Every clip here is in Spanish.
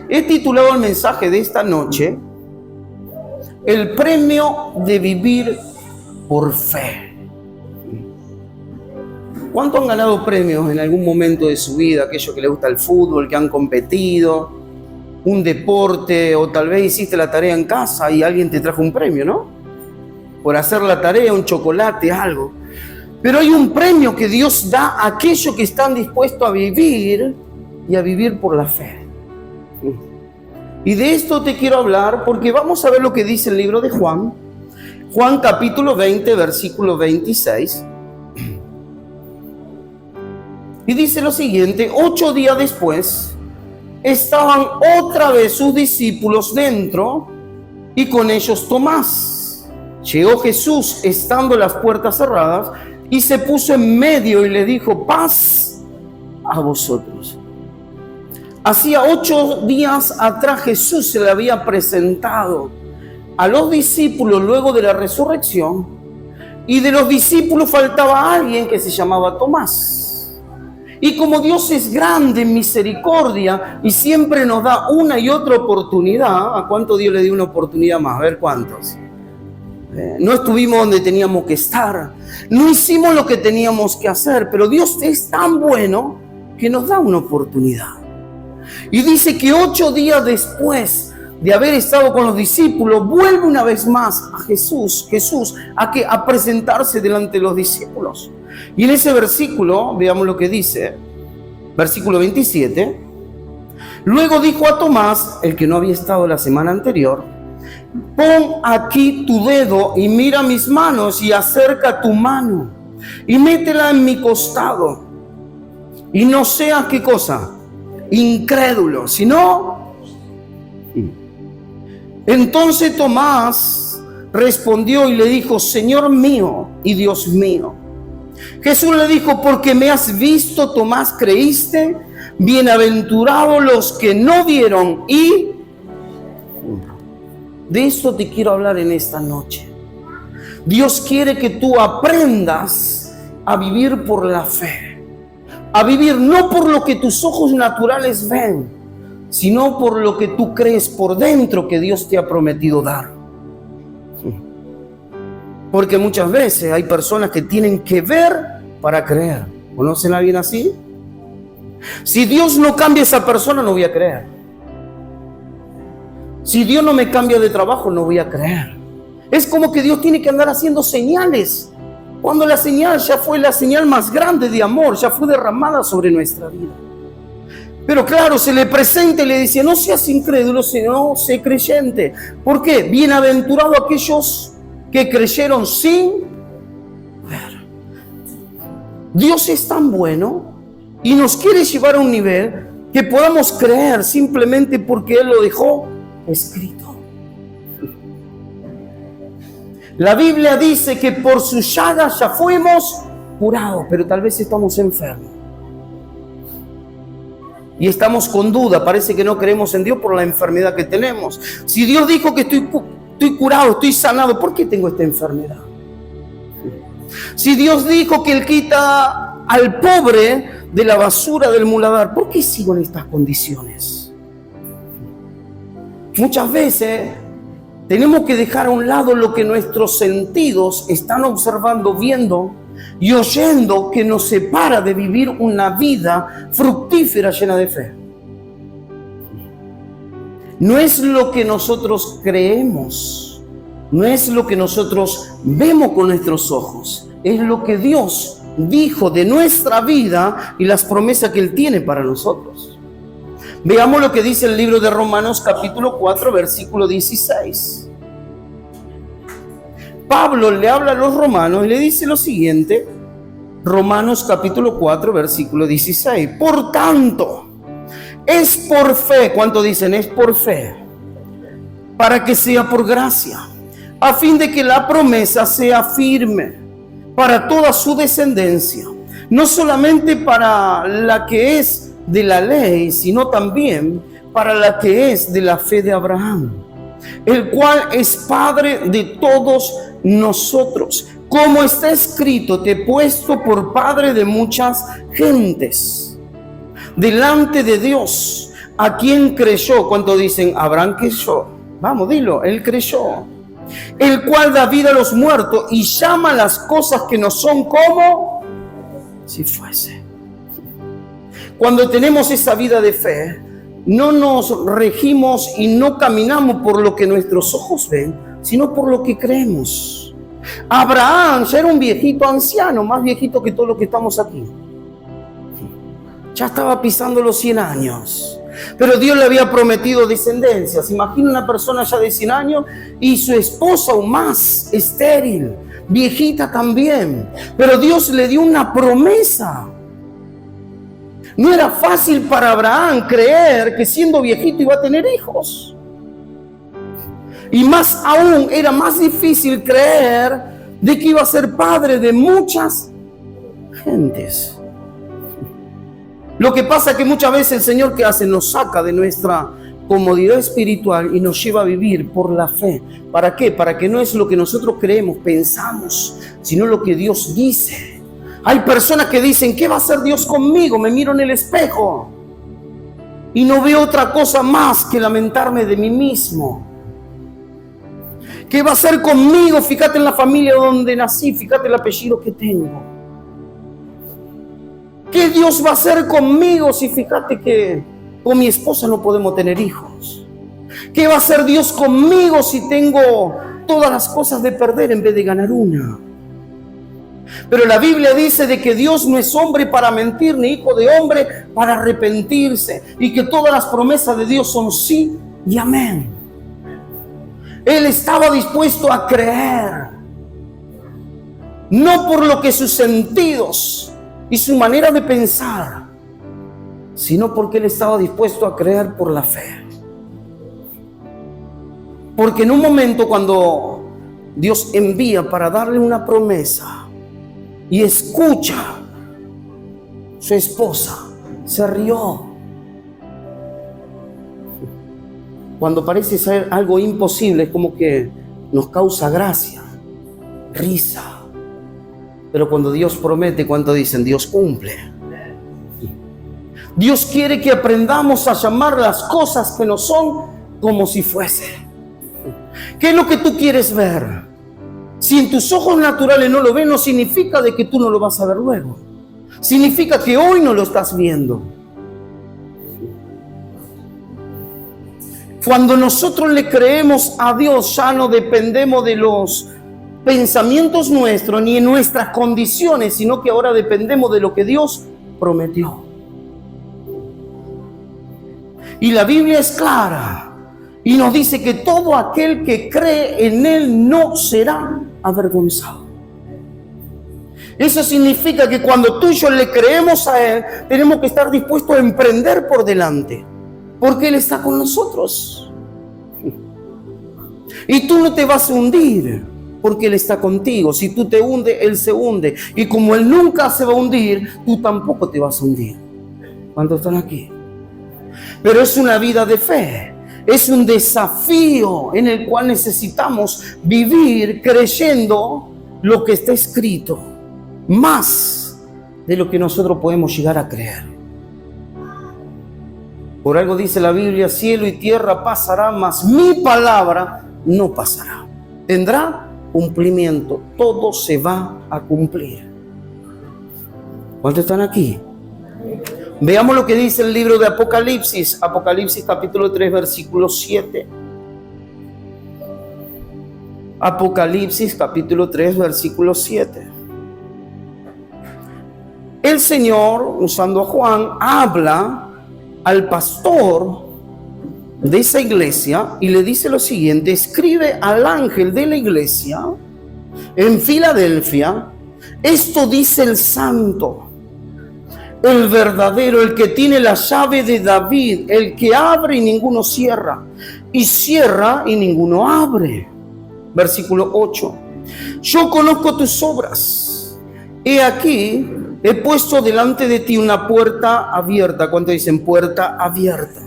He titulado el mensaje de esta noche, el premio de vivir por fe. ¿Cuántos han ganado premios en algún momento de su vida? Aquellos que les gusta el fútbol, que han competido, un deporte, o tal vez hiciste la tarea en casa y alguien te trajo un premio, ¿no? Por hacer la tarea, un chocolate, algo. Pero hay un premio que Dios da a aquellos que están dispuestos a vivir y a vivir por la fe. Y de esto te quiero hablar porque vamos a ver lo que dice el libro de Juan. Juan capítulo 20, versículo 26. Y dice lo siguiente: 8 días después, estaban otra vez sus discípulos dentro y con ellos Tomás. Llegó Jesús estando las puertas cerradas y se puso en medio y le dijo: paz a vosotros. Hacía 8 días atrás Jesús se le había presentado a los discípulos luego de la resurrección, y de los discípulos faltaba alguien que se llamaba Tomás. Y como Dios es grande en misericordia y siempre nos da una y otra oportunidad, ¿a cuánto Dios le dio una oportunidad más? A ver cuántos. No estuvimos donde teníamos que estar, no hicimos lo que teníamos que hacer, pero Dios es tan bueno que nos da una oportunidad. Y dice que 8 días después de haber estado con los discípulos, vuelve una vez más a Jesús a presentarse delante de los discípulos. Y en ese versículo, veamos lo que dice, versículo 27, luego dijo a Tomás, el que no había estado la semana anterior: pon aquí tu dedo y mira mis manos, y acerca tu mano y métela en mi costado, y no seas, ¿qué cosa?, incrédulo, sino... Entonces Tomás respondió y le dijo: Señor mío y Dios mío. Jesús le dijo: porque me has visto, Tomás, creíste. Bienaventurados los que no vieron y... De esto te quiero hablar en esta noche. Dios quiere que tú aprendas a vivir por la fe. A vivir no por lo que tus ojos naturales ven, sino por lo que tú crees por dentro que Dios te ha prometido dar. Porque muchas veces hay personas que tienen que ver para creer. ¿Conocen a alguien así? Si Dios no cambia a esa persona, no voy a creer. Si Dios no me cambia de trabajo, no voy a creer. Es como que Dios tiene que andar haciendo señales, cuando la señal ya fue la señal más grande de amor, ya fue derramada sobre nuestra vida. Pero claro, se le presenta y le dice: no seas incrédulo, sino sé creyente. ¿Por qué? Bienaventurados aquellos que creyeron sin ver. Dios es tan bueno y nos quiere llevar a un nivel que podamos creer simplemente porque Él lo dejó escrito. La Biblia dice que por sus llagas ya fuimos curados, pero tal vez estamos enfermos. Y estamos con duda, parece que no creemos en Dios por la enfermedad que tenemos. Si Dios dijo que estoy curado, estoy sanado, ¿por qué tengo esta enfermedad? Si Dios dijo que Él quita al pobre de la basura del muladar, ¿por qué sigo en estas condiciones? Muchas veces tenemos que dejar a un lado lo que nuestros sentidos están observando, viendo y oyendo, que nos separa de vivir una vida fructífera llena de fe. No es lo que nosotros creemos, no es lo que nosotros vemos con nuestros ojos, es lo que Dios dijo de nuestra vida y las promesas que Él tiene para nosotros. Veamos lo que dice el libro de Romanos capítulo 4, versículo 16. Pablo le habla a los romanos y le dice lo siguiente, Romanos capítulo 4, versículo 16. Por tanto, es por fe, ¿cuánto dicen? Es por fe, para que sea por gracia, a fin de que la promesa sea firme para toda su descendencia, no solamente para la que es de la ley, sino también para la que es de la fe de Abraham, el cual es Padre de todos nosotros. Como está escrito: te he puesto por padre de muchas gentes delante de Dios, ¿A quién creyó? ¿Cuánto dicen? Abraham creyó. Vamos, dilo, él creyó. El cual da vida a los muertos y llama las cosas que no son como si fuese. Cuando tenemos esa vida de fe, no nos regimos y no caminamos por lo que nuestros ojos ven, sino por lo que creemos. Abraham ya era un viejito anciano, más viejito que todos los que estamos aquí. Ya estaba pisando los 100 años. Pero Dios le había prometido descendencia. Se imagina una persona ya de 100 años y su esposa aún más estéril, viejita también. Pero Dios le dio una promesa. No era fácil para Abraham creer que siendo viejito iba a tener hijos. Y más aún, era más difícil creer de que iba a ser padre de muchas gentes. Lo que pasa es que muchas veces el Señor, ¿qué hace? Nos saca de nuestra comodidad espiritual y nos lleva a vivir por la fe. ¿Para qué? Para que no es lo que nosotros creemos, pensamos, sino lo que Dios dice. Hay personas que dicen, ¿qué va a hacer Dios conmigo? Me miro en el espejo y no veo otra cosa más que lamentarme de mí mismo. ¿Qué va a hacer conmigo? Fíjate en la familia donde nací, fíjate el apellido que tengo. ¿Qué Dios va a hacer conmigo si fíjate que con mi esposa no podemos tener hijos? ¿Qué va a hacer Dios conmigo si tengo todas las cosas de perder en vez de ganar una? Pero la Biblia dice de que Dios no es hombre para mentir, ni hijo de hombre para arrepentirse, y que todas las promesas de Dios son sí y amén. Él estaba dispuesto a creer, no por lo que sus sentidos y su manera de pensar, sino porque él estaba dispuesto a creer por la fe. Porque en un momento cuando Dios envía para darle una promesa y escucha, su esposa se rió. Cuando parece ser algo imposible, es como que nos causa gracia, risa. Pero cuando Dios promete, ¿cuánto dicen? Dios cumple. Dios quiere que aprendamos a llamar las cosas que no son como si fuese. ¿Qué es lo que tú quieres ver? Si en tus ojos naturales no lo ves, no significa de que tú no lo vas a ver luego. Significa que hoy no lo estás viendo. Cuando nosotros le creemos a Dios, ya no dependemos de los pensamientos nuestros ni en nuestras condiciones, sino que ahora dependemos de lo que Dios prometió. Y la Biblia es clara y nos dice que todo aquel que cree en Él no será avergonzado. Eso significa que cuando tú y yo le creemos a Él, tenemos que estar dispuestos a emprender por delante, porque Él está con nosotros. Y tú no te vas a hundir, porque Él está contigo. Si tú te hundes, Él se hunde. Y como Él nunca se va a hundir, tú tampoco te vas a hundir. ¿Cuántos están aquí? Pero es una vida de fe. Es un desafío en el cual necesitamos vivir creyendo lo que está escrito, más de lo que nosotros podemos llegar a creer. Por algo dice la Biblia, cielo y tierra pasarán, mas mi palabra no pasará. Tendrá cumplimiento, todo se va a cumplir. ¿Cuántos están aquí? Veamos lo que dice el libro de Apocalipsis, Apocalipsis capítulo 3, versículo 7. Apocalipsis capítulo 3, versículo 7. El Señor, usando a Juan, habla al pastor de esa iglesia y le dice lo siguiente: escribe al ángel de la iglesia en Filadelfia, esto dice el santo, el verdadero, el que tiene la llave de David, el que abre y ninguno cierra, y cierra y ninguno abre. Versículo 8. Yo conozco tus obras. He aquí, he puesto delante de ti una puerta abierta. ¿Cuánto dicen puerta abierta?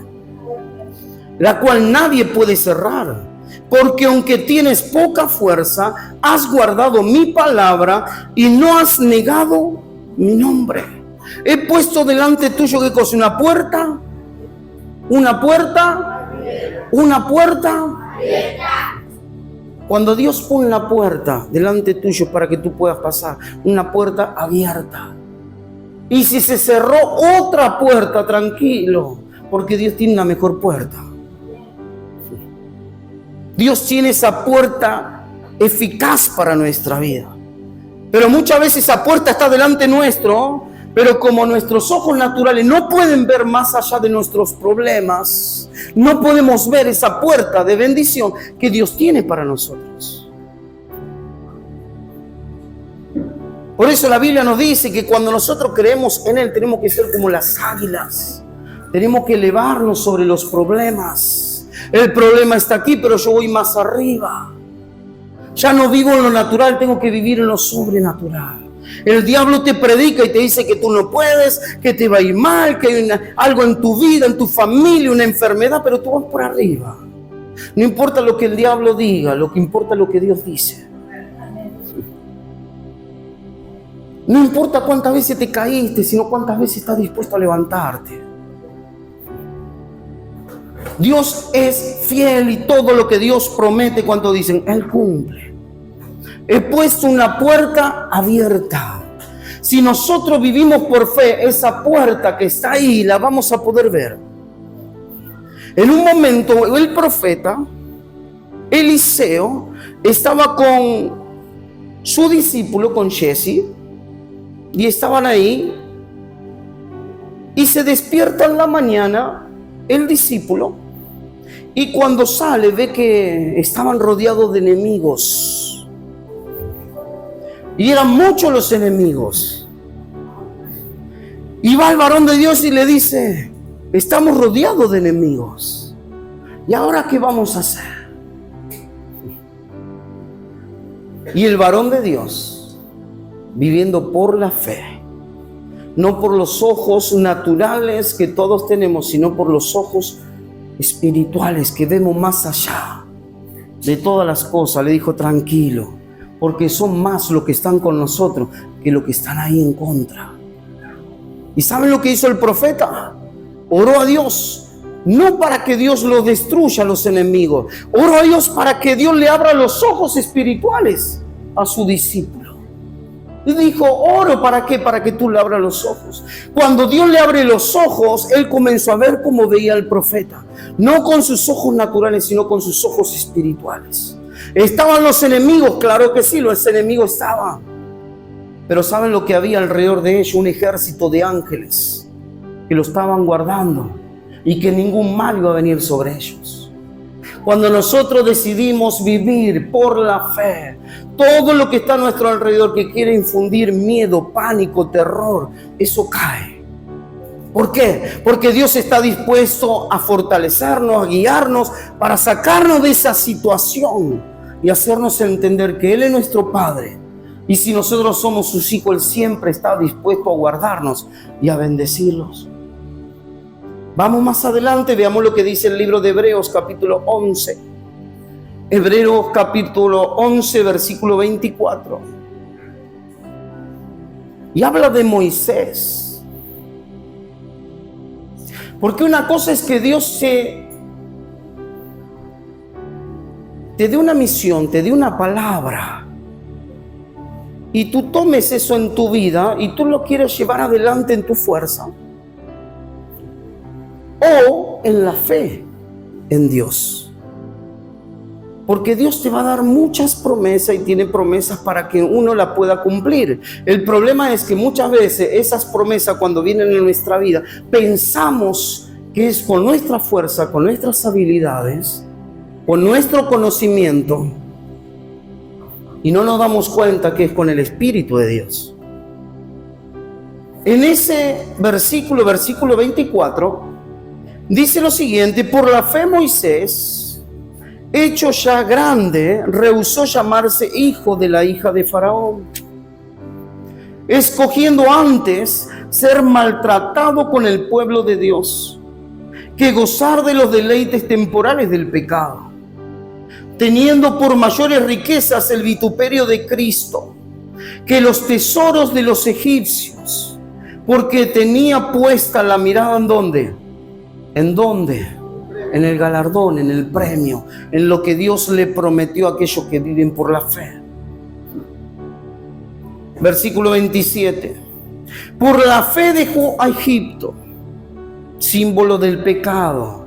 La cual nadie puede cerrar. Porque aunque tienes poca fuerza, has guardado mi palabra y no has negado mi nombre. He puesto delante tuyo, ¿qué cosa? Una puerta Una puerta. Una puerta. Cuando Dios pone la puerta delante tuyo para que tú puedas pasar, una puerta abierta. Y si se cerró otra puerta, tranquilo, porque Dios tiene una mejor puerta. Dios tiene esa puerta eficaz para nuestra vida. Pero muchas veces esa puerta está delante nuestro, pero como nuestros ojos naturales no pueden ver más allá de nuestros problemas, no podemos ver esa puerta de bendición que Dios tiene para nosotros. Por eso la Biblia nos dice que cuando nosotros creemos en Él, tenemos que ser como las águilas. Tenemos que elevarnos sobre los problemas. El problema está aquí, pero yo voy más arriba. Ya no vivo en lo natural, tengo que vivir en lo sobrenatural. El diablo te predica y te dice que tú no puedes, que te va a ir mal, que hay algo en tu vida, en tu familia, una enfermedad, pero tú vas por arriba. No importa lo que el diablo diga, lo que importa es lo que Dios dice. No importa cuántas veces te caíste, sino cuántas veces estás dispuesto a levantarte. Dios es fiel y todo lo que Dios promete, cuando dicen, Él cumple. He puesto una puerta abierta. Si nosotros vivimos por fe, esa puerta que está ahí la vamos a poder ver. En un momento el profeta Eliseo estaba con su discípulo, con Jesse, y estaban ahí, y se despierta en la mañana el discípulo, y cuando sale ve que estaban rodeados de enemigos, y eran muchos los enemigos. Y va el varón de Dios y le dice, estamos rodeados de enemigos, ¿y ahora qué vamos a hacer? Y el varón de Dios, viviendo por la fe, no por los ojos naturales que todos tenemos, sino por los ojos espirituales que vemos más allá de todas las cosas, le dijo, tranquilo, porque son más los que están con nosotros que los que están ahí en contra. ¿Y saben lo que hizo el profeta? Oró a Dios, no para que Dios los destruya a los enemigos, oró a Dios para que Dios le abra los ojos espirituales a su discípulo. Y dijo, oro, ¿para qué? Para que tú le abras los ojos. Cuando Dios le abre los ojos, él comenzó a ver como veía el profeta. No con sus ojos naturales, sino con sus ojos espirituales. ¿Estaban los enemigos? Claro que sí, los enemigos estaban. Pero ¿saben lo que había alrededor de ellos? Un ejército de ángeles que lo estaban guardando y que ningún mal iba a venir sobre ellos. Cuando nosotros decidimos vivir por la fe, todo lo que está a nuestro alrededor que quiere infundir miedo, pánico, terror, eso cae. ¿Por qué? Porque Dios está dispuesto a fortalecernos, a guiarnos, para sacarnos de esa situación y hacernos entender que Él es nuestro Padre. Y si nosotros somos sus hijos, Él siempre está dispuesto a guardarnos y a bendecirlos. Vamos más adelante, veamos lo que dice el libro de Hebreos capítulo 11. Hebreos capítulo 11, versículo 24. Y habla de Moisés. Porque una cosa es que Dios te dé una misión, te dé una palabra, y tú tomes eso en tu vida y tú lo quieres llevar adelante en tu fuerza o en la fe en Dios. Porque Dios te va a dar muchas promesas y tiene promesas para que uno la pueda cumplir. El problema es que muchas veces esas promesas, cuando vienen en nuestra vida, pensamos que es con nuestra fuerza, con nuestras habilidades, con nuestro conocimiento, y no nos damos cuenta que es con el Espíritu de Dios. En ese versículo 24, dice lo siguiente: por la fe Moisés, hecho ya grande, rehusó llamarse hijo de la hija de Faraón, escogiendo antes ser maltratado con el pueblo de Dios, que gozar de los deleites temporales del pecado, teniendo por mayores riquezas el vituperio de Cristo que los tesoros de los egipcios, porque tenía puesta la mirada ¿en dónde? ¿En dónde? En el galardón, en el premio, en lo que Dios le prometió a aquellos que viven por la fe. Versículo 27. Por la fe dejó a Egipto, símbolo del pecado,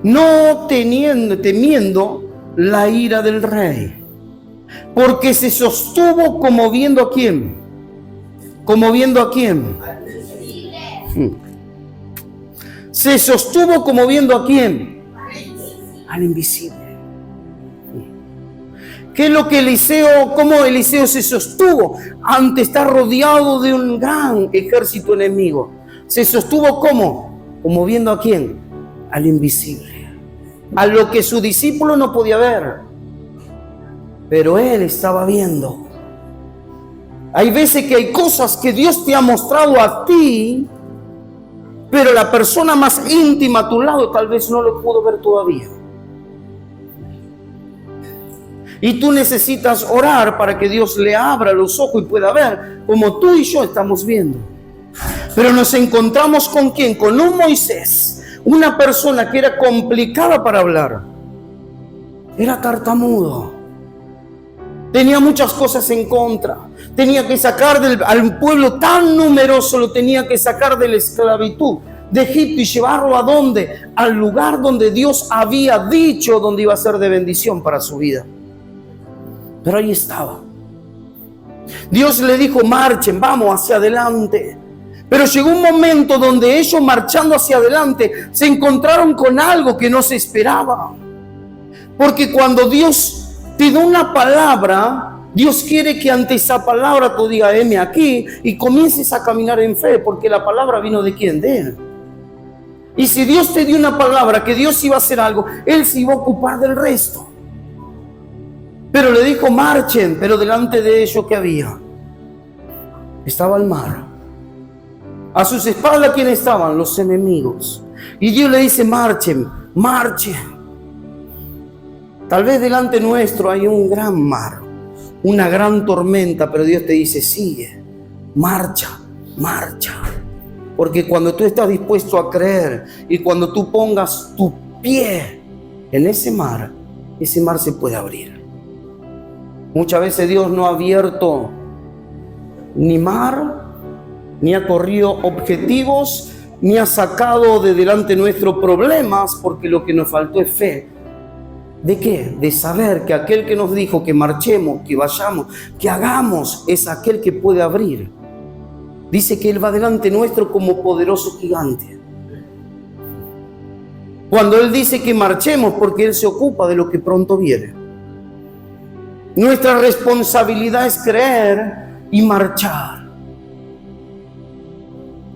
no temiendo la ira del rey, porque se sostuvo como viendo a quién. ¿Como viendo a quién? Se sostuvo como viendo a quién. Al invisible. ¿Qué es lo que Eliseo, cómo Eliseo se sostuvo ante estar rodeado de un gran ejército enemigo? Se sostuvo como viendo a quién, al invisible, a lo que su discípulo no podía ver, pero él estaba viendo. Hay veces que hay cosas que Dios te ha mostrado a ti, pero la persona más íntima a tu lado tal vez no lo pudo ver todavía. Y tú necesitas orar para que Dios le abra los ojos y pueda ver, como tú y yo estamos viendo. Pero nos encontramos con ¿quién? Con un Moisés, una persona que era complicada para hablar. Era tartamudo. Tenía muchas cosas en contra. Tenía que sacar al pueblo tan numeroso, lo tenía que sacar de la esclavitud de Egipto y llevarlo ¿a dónde? Al lugar donde Dios había dicho donde iba a ser de bendición para su vida. Pero ahí estaba. Dios le dijo, marchen, vamos hacia adelante. Pero llegó un momento donde ellos, marchando hacia adelante, se encontraron con algo que no se esperaba. Porque cuando Dios te da una palabra, Dios quiere que ante esa palabra tú digas, heme aquí, y comiences a caminar en fe, porque la palabra vino ¿de quién? De Él. Y si Dios te dio una palabra, que Dios iba a hacer algo, Él se iba a ocupar del resto. Pero le dijo, marchen, pero delante de ellos, ¿qué había? Estaba el mar. A sus espaldas, ¿quién estaban? Los enemigos. Y Dios le dice, marchen, marchen. Tal vez delante nuestro hay un gran mar, una gran tormenta, pero Dios te dice, sigue, marcha, marcha. Porque cuando tú estás dispuesto a creer y cuando tú pongas tu pie en ese mar se puede abrir. Muchas veces Dios no ha abierto ni mar, ni ha corrido objetivos, ni ha sacado de delante nuestros problemas, porque lo que nos faltó es fe. ¿De qué? De saber que aquel que nos dijo que marchemos, que vayamos, que hagamos, es aquel que puede abrir. Dice que Él va delante nuestro como poderoso gigante. Cuando Él dice que marchemos, porque Él se ocupa de lo que pronto viene. Nuestra responsabilidad es creer y marchar.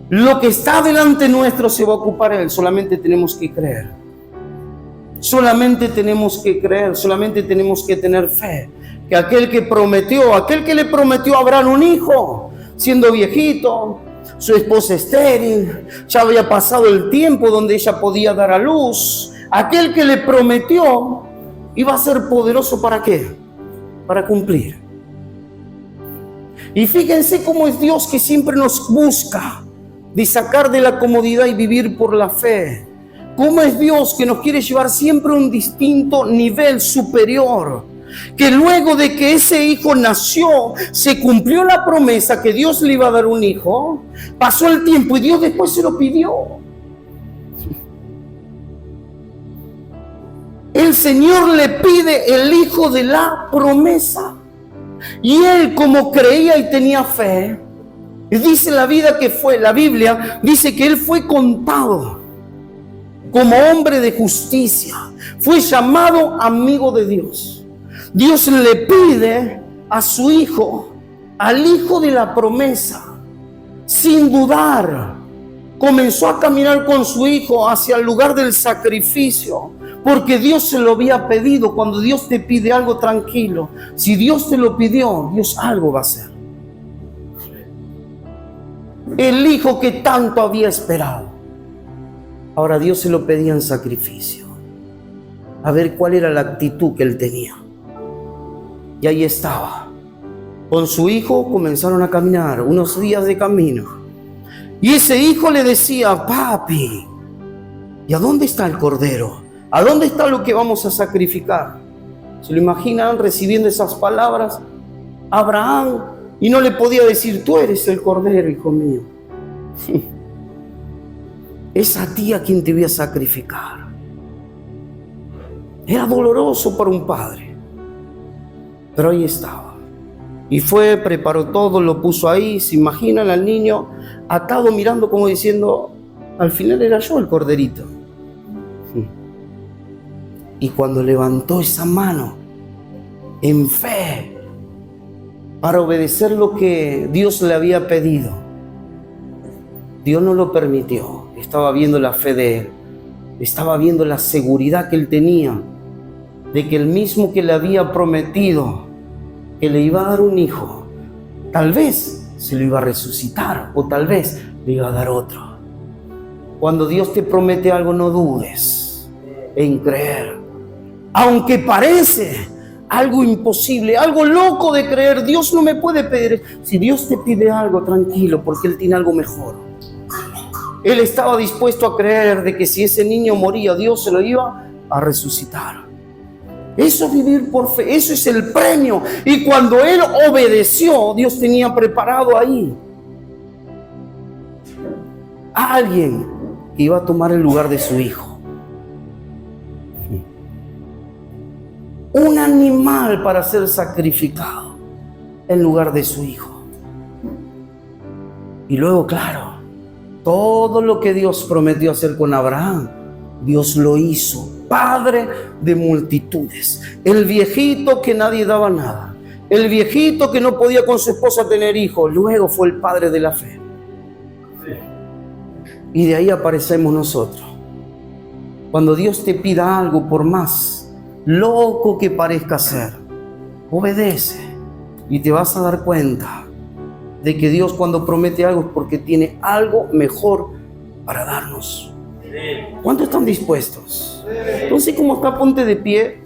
Lo que está delante nuestro se va a ocupar Él, solamente tenemos que creer. Solamente tenemos que creer, solamente tenemos que tener fe. Que aquel que le prometió a Abraham un hijo, siendo viejito, su esposa estéril, ya había pasado el tiempo donde ella podía dar a luz. Aquel que le prometió iba a ser poderoso, ¿para qué? Para cumplir. Y fíjense cómo es Dios, que siempre nos busca de sacar de la comodidad y vivir por la fe. Cómo es Dios, que nos quiere llevar siempre a un distinto nivel superior. Que luego de que ese hijo nació, se cumplió la promesa que Dios le iba a dar un hijo. Pasó el tiempo y Dios después se lo pidió. El Señor le pide el hijo de la promesa. Y él, como creía y tenía fe, dice la Biblia dice que él fue contado como hombre de justicia, fue llamado amigo de Dios. Dios le pide a su hijo, al hijo de la promesa, sin dudar. Comenzó a caminar con su hijo hacia el lugar del sacrificio, porque Dios se lo había pedido. Cuando Dios te pide algo, tranquilo. Si Dios te lo pidió, Dios algo va a hacer. El hijo que tanto había esperado, ahora Dios se lo pedía en sacrificio. A ver cuál era la actitud que él tenía. Y ahí estaba. Con su hijo comenzaron a caminar unos días de camino. Y ese hijo le decía, papi, ¿Y a dónde está el cordero? ¿A dónde está lo que vamos a sacrificar? ¿Se lo imaginan recibiendo esas palabras? Abraham, y no le podía decir, tú eres el cordero, hijo mío. Es a ti a quien te voy a sacrificar. Era doloroso para un padre, pero ahí estaba. Y fue, preparó todo, lo puso ahí. Se imaginan al niño atado mirando como diciendo, al final era yo el corderito. Y cuando levantó esa mano en fe para obedecer lo que Dios le había pedido, Dios no lo permitió. Estaba viendo la fe de él, estaba viendo la seguridad que él tenía de que el mismo que le había prometido que le iba a dar un hijo, tal vez se lo iba a resucitar o tal vez le iba a dar otro. Cuando Dios te promete algo, no dudes en creer. Aunque parece algo imposible, algo loco de creer, Dios no me puede pedir. Si Dios te pide algo, tranquilo, porque Él tiene algo mejor. Él estaba dispuesto a creer de que si ese niño moría, Dios se lo iba a resucitar. Eso es vivir por fe, eso es el premio. Y cuando él obedeció, Dios tenía preparado ahí a alguien que iba a tomar el lugar de su hijo. Un animal para ser sacrificado en lugar de su hijo. Y luego, claro, todo lo que Dios prometió hacer con Abraham, Dios lo hizo. Padre de multitudes. El viejito que nadie daba nada. El viejito que no podía con su esposa tener hijos. Luego fue el padre de la fe. Y de ahí aparecemos nosotros. Cuando Dios te pida algo, por más loco que parezca ser, obedece. Y te vas a dar cuenta de que Dios cuando promete algo es porque tiene algo mejor para darnos. ¿Cuántos están dispuestos? Entonces, como está, ponte de pie.